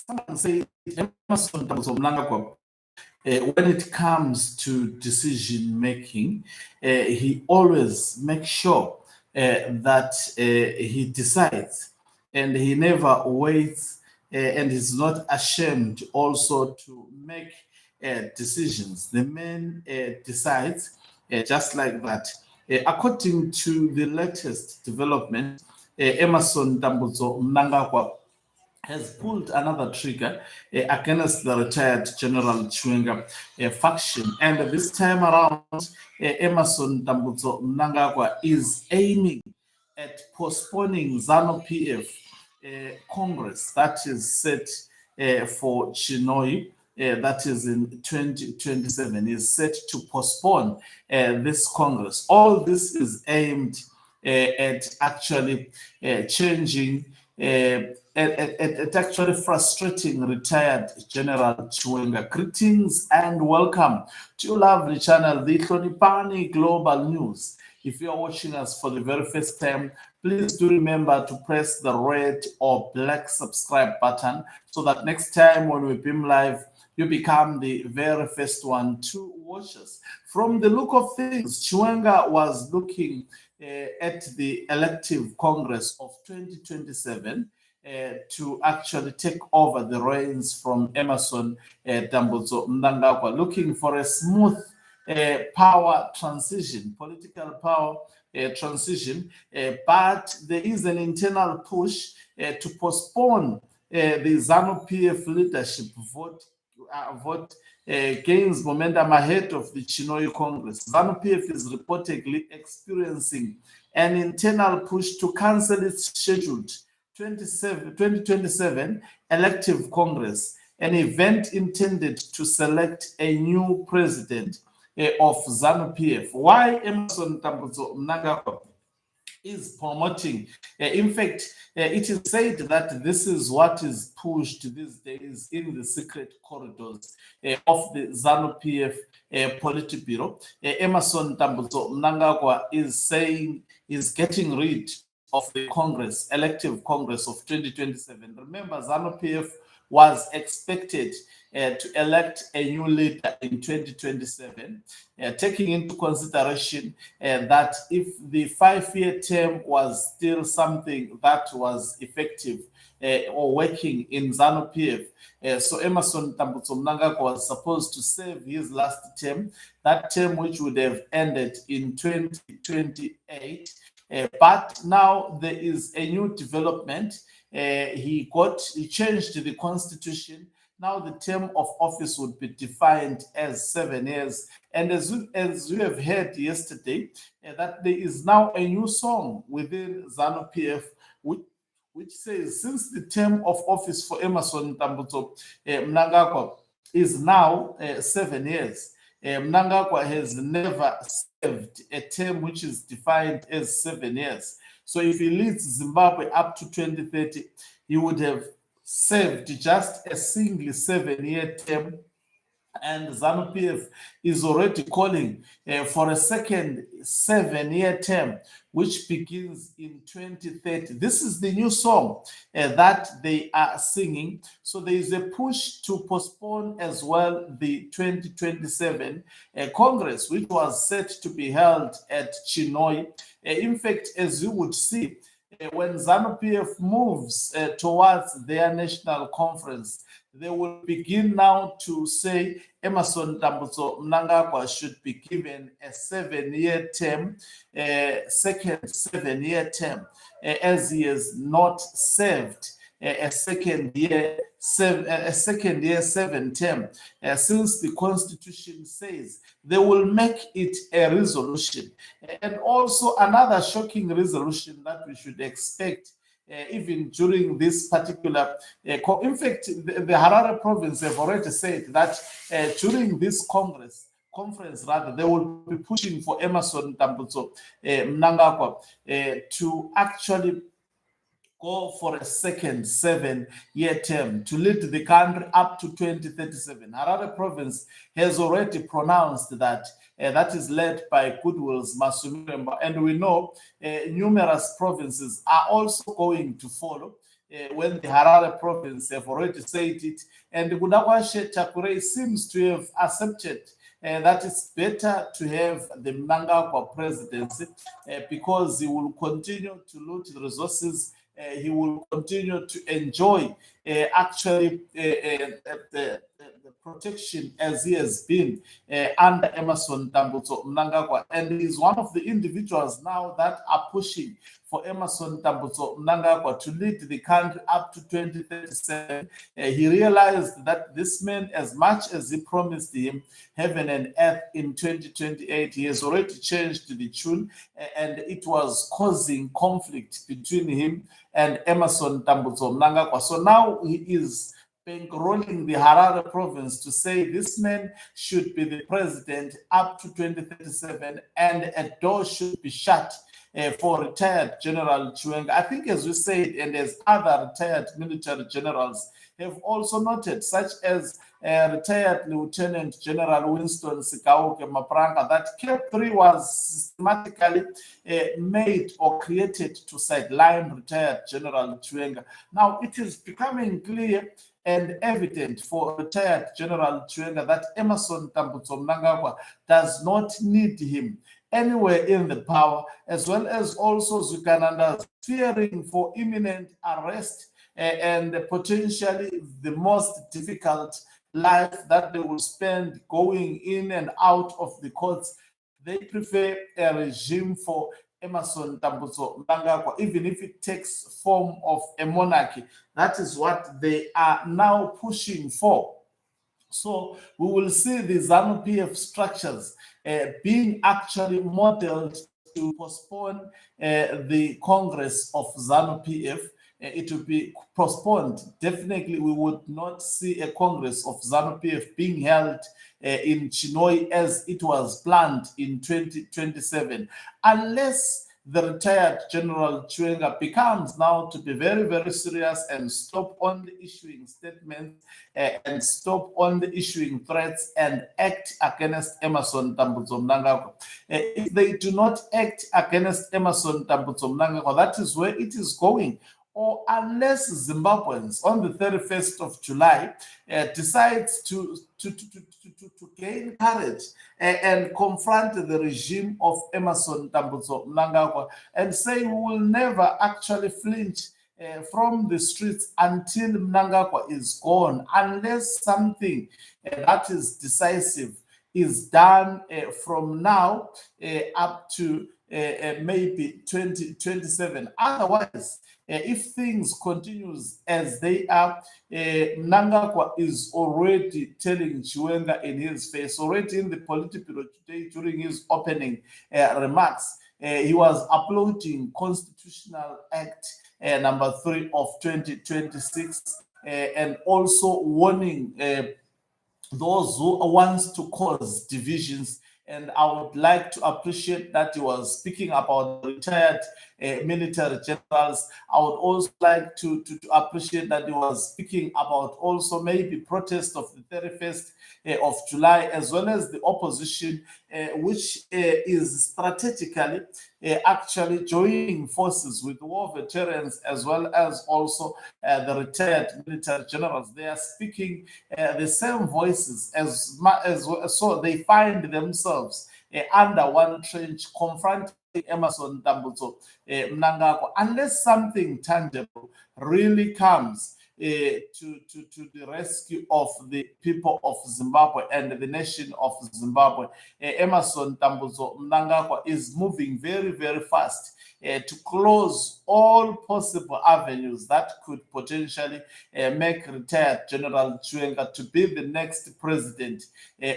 someone said Emerson Mnangagwa, when it comes to decision making, he always makes sure that he decides, and he never waits, and is not ashamed also to make decisions. The man decides just like that. According to the latest development, Emerson Mnangagwa has pulled another trigger against the retired General Chiwenga faction. And this time around, Emerson Mnangagwa is aiming at postponing ZANU-PF Congress that is set for Chinoy. That is in 2027, is set to postpone this Congress. All this is aimed at actually changing, at actually frustrating retired General Chiwenga. Greetings and welcome to your lovely channel, the Hlonipani Global News. If you are watching us for the very first time, please do remember to press the red or black subscribe button so that next time when we beam live, you become the very first one to watch us. From the look of things, Chiwenga was looking at the elective Congress of 2027 to actually take over the reins from Emerson Mnangagwa, looking for a smooth power transition, political power transition, but there is an internal push to postpone the ZANU-PF leadership vote gains momentum ahead of the Chinoy Congress. ZANU-PF is reportedly experiencing an internal push to cancel its scheduled 2027 elective Congress, an event intended to select a new president of ZANU-PF. Why Emerson Mnangagwa is promoting. In fact, it is said that this is what is pushed these days in the secret corridors of the ZANU-PF Politburo. Emerson Mnangagwa is saying is getting rid of the Congress, elective Congress of 2027. Remember, ZANU-PF was expected to elect a new leader in 2027, taking into consideration that if the 5-year term was still something that was effective or working in ZANU-PF, so Emerson Mnangagwa was supposed to serve his last term, that term which would have ended in 2028. But now there is a new development. He changed the constitution. Now the term of office would be defined as 7 years. And as you have heard yesterday, that there is now a new song within ZANU-PF which says, since the term of office for Emerson Mnangagwa is now 7 years, Mnangagwa has never served a term which is defined as 7 years. So if he leads Zimbabwe up to 2030, he would have served just a single 7-year term. And ZANU-PF is already calling for a second 7-year term, which begins in 2030. This is the new song that they are singing. So there is a push to postpone as well the 2027 Congress, which was set to be held at Chinoy. In fact, as you would see, when ZANU-PF moves towards their national conference, they will begin now to say Emerson Mnangagwa should be given a 7-year term, second 7-year term, as he has not served a second year 7 term, since the constitution says they will make it a resolution. And also another shocking resolution that we should expect even during this particular, in fact, the Harare province have already said that during this conference, they will be pushing for Emerson Mnangagwa to actually go for a second 7-year term to lead the country up to 2037. Harare province has already pronounced that that is led by Goodwill's Masumiremba, and we know numerous provinces are also going to follow. when the Harare province have already said it. And Mnangagwa Chakure seems to have accepted that it's better to have the Mnangagwa presidency because he will continue to loot the resources. He will continue to enjoy actually the protection as he has been under Emerson Mnangagwa. And he's one of the individuals now that are pushing for Emerson Mnangagwa to lead the country up to 2037. He realized that this man, as much as he promised him heaven and earth in 2028, he has already changed the tune, and it was causing conflict between him and Emerson Mnangagwa. So now he is bankrolling the Harare province to say this man should be the president up to 2037, and a door should be shut for retired General Chiwenga. I think, as we said, and as other retired military generals have also noted, such as retired Lieutenant General Winston Sikauke Mapranga, that Cap 3 was systematically made or created to sideline retired General Chiwenga. Now, it is becoming clear and evident for retired General Chiwenga that Emerson Mnangagwa does not need him anywhere in the power, as well as also Zukananda's fearing for imminent arrest and potentially the most difficult life that they will spend going in and out of the courts. They prefer a regime for Emerson Mnangagwa, even if it takes form of a monarchy. That is what they are now pushing for. So we will see the ZANU-PF structures being actually modeled to postpone the Congress of ZANU-PF. It will be postponed. Definitely, we would not see a Congress of ZANU-PF being held in Chinhoyi as it was planned in 2027, unless the retired General Chiwenga becomes now to be very, very serious and stop only issuing statements and stop only issuing threats and act against Emerson Mnangagwa. If they do not act against Emerson Mnangagwa, that is where it is going. Or unless Zimbabweans on the 31st of July decides to gain courage and confront the regime of Emerson Mnangagwa and say we will never actually flinch from the streets until Mnangagwa is gone, unless something that is decisive is done from now up to maybe 2027. Otherwise, if things continues as they are, Mnangagwa is already telling Chiwenga in his face, already in the Politburo today during his opening remarks, he was uploading Constitutional Act number 3 of 2026 and also warning those who wants to cause divisions. And I would like to appreciate that he was speaking about retired military generals. I would also like to appreciate that he was speaking about also maybe protest of the 31st of July, as well as the opposition, which is strategically actually joining forces with war veterans, as well as also the retired military generals. They are speaking the same voices so they find themselves under one trench confronting Emerson Mnangagwa, unless something tangible really comes to the rescue of the people of Zimbabwe and the nation of Zimbabwe. Emerson Mnangagwa is moving very, very fast to close all possible avenues that could potentially make retired General Chiwenga to be the next president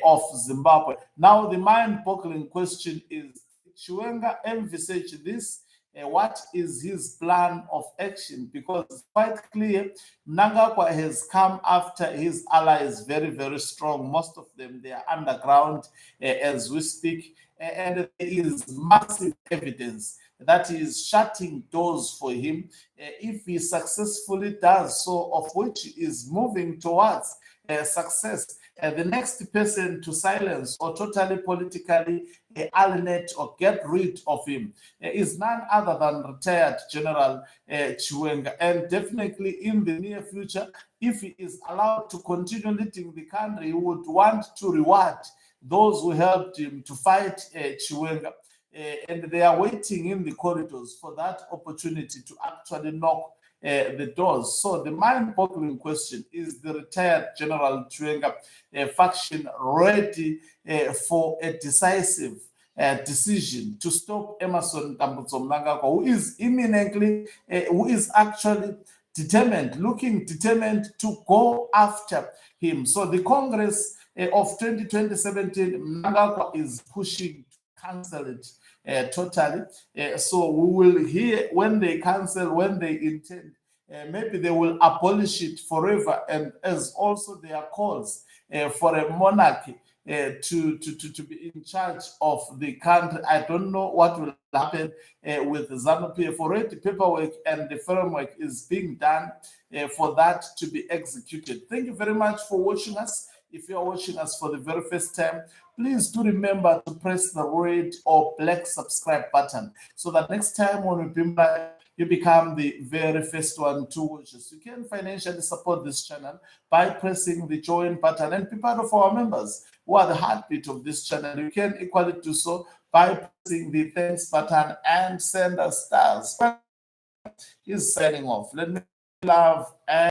of Zimbabwe. Now, the mind-boggling question is, Chiwenga envisage this? What is his plan of action? Because it's quite clear Mnangagwa has come after his allies very, very strong. Most of them, they are underground as we speak. And there is massive evidence that he is shutting doors for him. If he successfully does so, of which he is moving towards, success. The next person to silence or totally politically alienate or get rid of him is none other than retired General Chiwenga. And definitely in the near future, if he is allowed to continue leading the country, he would want to reward those who helped him to fight Chiwenga. And they are waiting in the corridors for that opportunity to actually knock the doors. So the mind-boggling question is: the retired General Chiwenga faction ready for a decisive decision to stop Emerson Mnangagwa, who is imminently, who is actually determined to go after him? So the Congress of 2017, Mnangagwa is pushing to cancel it totally. So we will hear when they cancel, when they intend. Maybe they will abolish it forever, and as also their calls for a monarchy to be in charge of the country. I don't know what will happen with ZANU-PF. Already paperwork and the framework is being done for that to be executed. Thank you very much for watching us. If you are watching us for the very first time, please do remember to press the red or black subscribe button so that next time when we bring back, you become the very first one to watch us. You can financially support this channel by pressing the join button and be part of our members who are the heartbeat of this channel. You can equally do so by pressing the thanks button and send us stars. He's signing off. Let me love and